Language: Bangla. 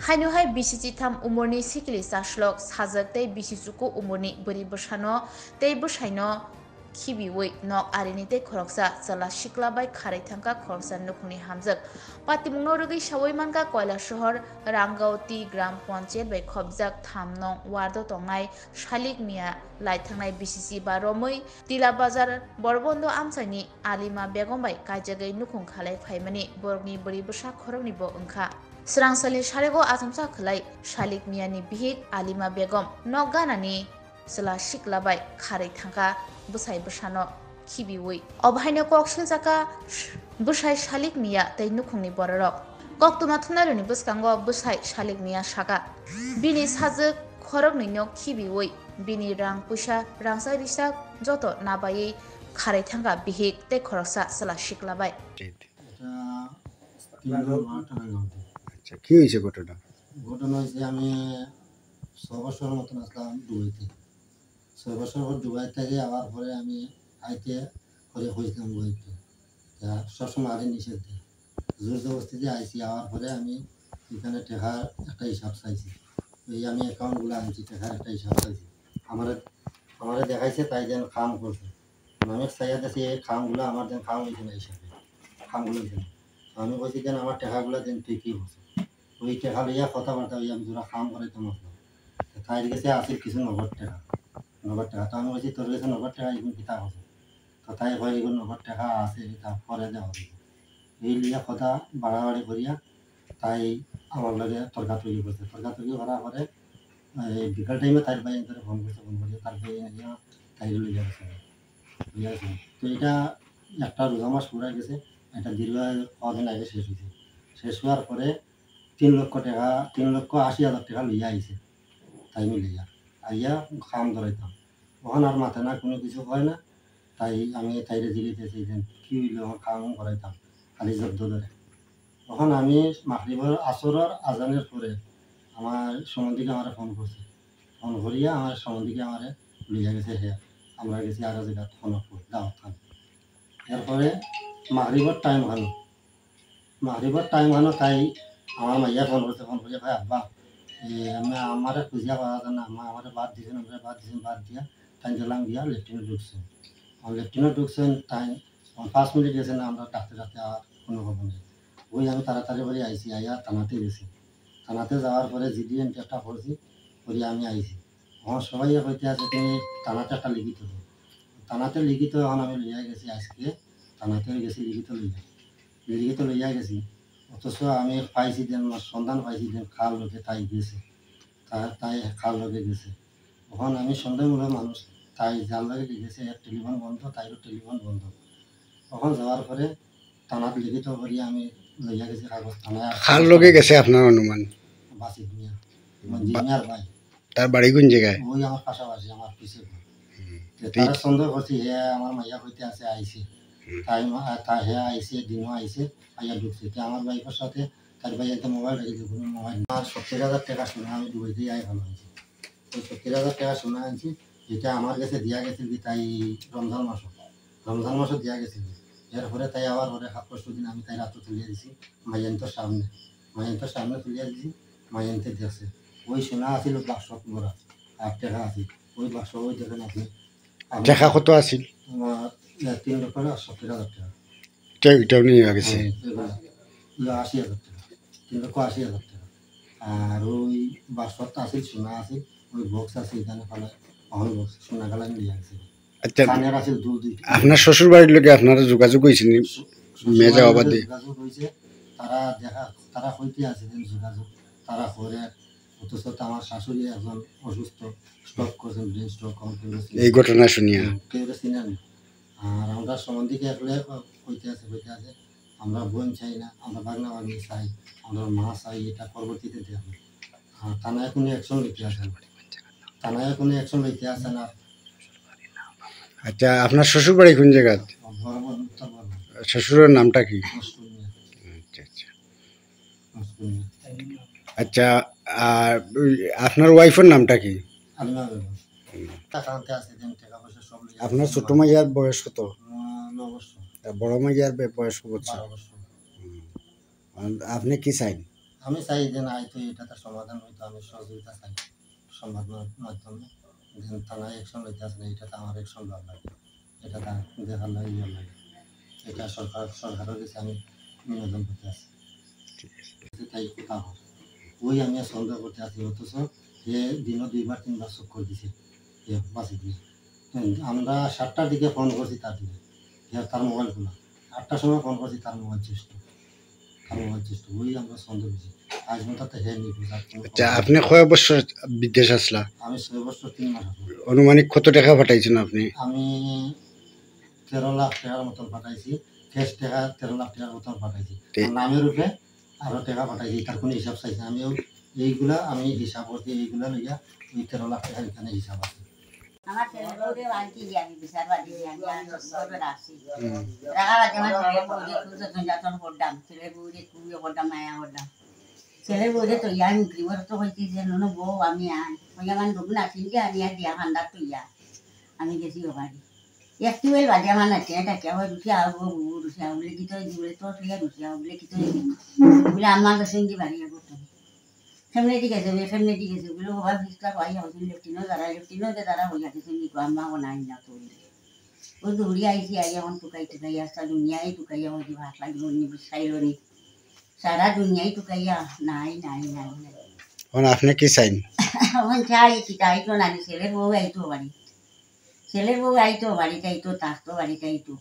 Hainu bisi tham umurni sikili saslok sajak tei bisi suku umurni beri bersano tei bersaino khibiwi nok arini tei khoroksa chala sikla bai kharai thangka khoroksa nukni hamjak patimungno rwgui sawai manka koila shahar Rangauti gram panchayat bai khobjak thamnong wardo tongnai shalik mia laithangnai bisi ba romui tila bazar borbondo amsaini Alima Begum bai kaijagai nukhung khalai phaimani borokni beri bersa khorokni bo wngkha Srangsali Sharego Asamsa Khalai Shalik Miani Bihik Alima Begum Nok Ganani Sela Shiklabai Kharai Thangka Busai Bersano Khibiwi Obhaino Kok Silsaka Busai Shalik Mia Tei Nukhungni Bororok Kok Tuma Thunaruni Buskango Busai Shalik Mia Shaka Bini Sajak Khorokni Nok Khibiwi Bini Rang Pusha Rangsa Risa Joto Nabai Kharai Thangka Bihik Tei Khoroksa Sela Shiklabai কি হয়েছে ঘটনা? ঘটনা হয়েছে আমি 6 বছরের মতন আসলাম দুবাইতে। 6 বছর পর দুবাই থেকে আবার পরে আমি আইতে করে হয়েছিলাম দুবাইতে। সবসময় আগে নিষেধ দেয় জোর জবরদস্তিতে আইসি আবার পরে আমি এখানে টাকার একটা হিসাব চাইছি ওই আমি অ্যাকাউন্টগুলো আনছি টাকার একটা হিসাব চাইছি আমার দেখাইছে তাই যেন কাম করছে আমি চাইয়া দেখছি এই কামগুলো আমার যেন কাম হয়েছে না হিসাবে কামগুলো যেন আমি বলছি যেন আমার টাকাগুলো যেন তুই কী বলছো ওই টাকা লইয়া কথাবার্তা ওই আমি তোরা কাম করাইতাম তাই গেছে আসিল কিছু নগদ টাকা তো আমি বলছি তোর কাছে নগদ টাকা এগুলো কিতা হচ্ছে তো তাই হয় এগুলো নগদ টাকা আছে এটা পরে দেওয়া হবে এই লিয়া কথা বাড়াবাড়ি করিয়া তাই আমার লগে তর্কাতর্কি করছে তর্কাতর্কি করার পরে বিকাল টাইমে তার ভাই ফোন করছে তার ভাই তাই লইয়া গেছে তো এটা একটা রোজা মাস পুরা গেছে এটা দীর্ঘ কদিন আগে শেষ হয়েছে শেষ হওয়ার পরে 3,80,000 টাকা লইয়া আইছে তাই মিলিয়া আইয়া খাম ধরাইতাম ওখান আর মাথা না কোনো কিছু হয় না তাই আমি তাইরে জিগাইতেছি যে কি হইলে আমার খাম করাইতাম খালি জব্দ ধরে তখন আমি মাগরিবের আসরের আজানের পরে আমার সম্বন্ধীকে আমার ফোন করছে ফোন করিয়া আমার সম্বন্ধীকে আমার লইয়া গেছে হ্যাঁ আমরা গেছি আরো জায়গা খনকপুর দাওয়াত খান এরপরে মাগরিবের টাইম হানো তাই আমার মাইয়া ফোন করছে ফোন করিয়া ভাই আব্বা আমি আমার খুঁজিয়া পাওয়া যায় না আমার বাদ দিয়েছেন বাদ দিয়া তাই গেলাম গিয়া লেট্রিনে ঢুকছেন লেট্রিনে ঢুকছেন তাই 5 মিনিট গেছে না আমরা ডাকতে আর কোনো খবর নেই ওই আমি তাড়াতাড়ি করে আইসি আইয়া থানাতে গেছি থানাতে যাওয়ার পরে জিডিএন চেষ্টা করছি করি আমি আইসি আমার সবাই হইতে আছে তুমি থানাতে একটা লিখিত দেবো থানাতে লিখিত এখন আমি লইয়া গেছি আজকে থানাতে গেছি লিখিত লইয়া গেছি অথচ আমি পাইছি যেন সন্ধান পাইছি যেন খাল লোকে তাই গেছে তাই খাল লোকে গেছে তখন আমি সন্দেহমূলক মানুষ তাই যার লগে গেছে টেলিফোন বন্ধ তাইরও টেলিফোন বন্ধ তখন যাওয়ার পরে থানাত লিখিত করি আমি লইয়া গেছি কাগজ থানায় খাল লোকে গেছে আপনার অনুমান বাসিত মিয়া মঞ্জিমিয়ার ভাই তার বাড়ি কোন জায়গায় ওই আমার পাশাপাশি আমার পিছিয়ে তারা সন্দেহ করছি হ্যাঁ আমার মাইয়া হইতে আছে আইসে তাই হ্যাঁ আইসে দিনও আইসে আইয়া ঢুকছে আমার বাইকের সাথে তার ভাই একটা মোবাইল রেখেছে কোনো মোবাইল আর 70,000 টাকা শুনে আমি দুবাইতেই আই ভালো আছি ওই 70,000 টাকা শুনে আনছি যেটা আমার কাছে দেওয়া গেছে কি তাই রমজান মাসও দেওয়া গেছিল এরপরে তাই আবার পরে 7 দিন আমি তাই রাত্রে তুলিয়ে দিছি মাইয়ান্তর সামনে তুলিয়ে দিছি মাইয়ান্তে দেখছে ওই সোনা আছিল বাক্স মোড়া 8 টাকা আছিল ওই বাক্স ওই দেখেন আপনি টাকা কত আছিল আমার 3,70,000 টাকা এটাও নিয়ে গেছে 80,000 টাকা 3,80,000 টাকা আর ওই বাক্সটা আছিল সোনা আছিল ওই বক্স আছে এখানে ফেলে অহল বক্স সোনা কালার নিয়ে গেছে আচ্ছা কানের আছিল দুই আপনার শ্বশুর বাড়ির লোকে আপনারা যোগাযোগ হয়েছেন মেজা অবাদে যোগাযোগ হয়েছে তারা হইতে আছে যোগাযোগ তারা করে অথচ আমার শাশুড়ি একজন অসুস্থ স্ট্রোক করছেন ব্রেন স্ট্রোক এই ঘটনা শুনিয়া কেউ চিনেন আর আমরা সম্বন্ধীকে একলে হইতে আছে আমরা বোন চাই না আমরা বাগনা বাগনি চাই আমরা মা চাই এটা পরবর্তীতে দেওয়া আর থানায় কোনো অ্যাকশন লইতে আসে না আচ্ছা আপনার শ্বশুর বাড়ি কোন জায়গা শ্বশুরের নামটা কি আচ্ছা আর আপনার ওয়াইফের নামটা কি আপনার ছোট মাইয়ার বয়স কত 9 বছর বড় মাইয়ার বয়স কত আপনি কি চাইন আমি চাই যে না হয়তো এটাতে সমাধান হইতো, আমি সহযোগিতা চাই সংবাদের মাধ্যমে। যেন থানায় অ্যাকশন লইতে আসে না, এটাতে আমার অ্যাকশন ভালো লাগে, এটা দেখার লাগে ইয়ে লাগে, এটা সরকারের কাছে আমি নিবেদন করতে আসি। তাই কোথাও ওই আমি সন্দেহ করতে আসি, অথচ এ দিনও 2বার 3বার চক্কর দিছে বাসি দিয়ে। আমরা 7টার দিকে ফোন করছি তার দিকে, তার মোবাইল খোলা, 8টার সময় ফোন করছি তার মোবাইল চেষ্ট, ওই আমরা সন্দেহ করছি। আজ পর্যন্ত হে নিখোঁজ। আচ্ছা, আপনি কয় বছর বিদেশ আসলা? আমি 6 বছর 3 মাস আসলাম। অনুমানিক কত টাকা পাঠাইছেন আপনি? আমি 13 লাখ টাকার মতন পাঠাইছি, ক্যাশ টাকা 13 লাখ টাকার মতন পাঠাইছি, আর নামের উপরে আরো টাকা পাঠাইছি, তার কোনো হিসাব চাইছি আমিও। এইগুলা আমি হিসাব করছি, এইগুলা লইয়া ওই 13 লাখ টাকার এখানে হিসাব আছে। আমার ছেলেগুলো বাড়িতে গিয়ে আমি বিচার বাড়ি গিয়ে আমি ঘরে আসি রাখা বাজে আমার ছেলে বউরে খুব যত্ন করতাম, ছেলে বউরে খুবই করতাম, মায়া করতাম। ছেলে বউরে তো ইয়া বিক্রি করে তো হয়েছি যে নো বউ আমি আন ওই আমার ডুবুন আসি যে আমি আর দিয়া খান্দার তো ইয়া আমি গেছি ও বাড়ি একটু ওই বাজে আমার নাচে ডাকে হয় রুচি আবো বউ রুচি আবো বলে কি তো বলে তোর লিয়া রুচি আবো বলে কি তো বলে আমার কাছে বাড়ি করতাম। ফ্যামিলি ঠিক আছে বলে ওভার ফিসটা পাই হয়েছিল লেফটিনও তারা হইয়া গেছে নিকো আম্মা নাই না তো ও দৌড়ি আইসি আই এখন টুকাই আসতা দুনিয়ায় টুকাইয়া হয়েছি ভাত লাগলো নি বিচাইলো নি সারা দুনিয়ায় টুকাইয়া নাই। এখন আপনি কি চাইন? এখন চাই আইতো নানি ছেলের বউ আইতো বাড়িতে আইতো থাকতো বাড়িতে আইতো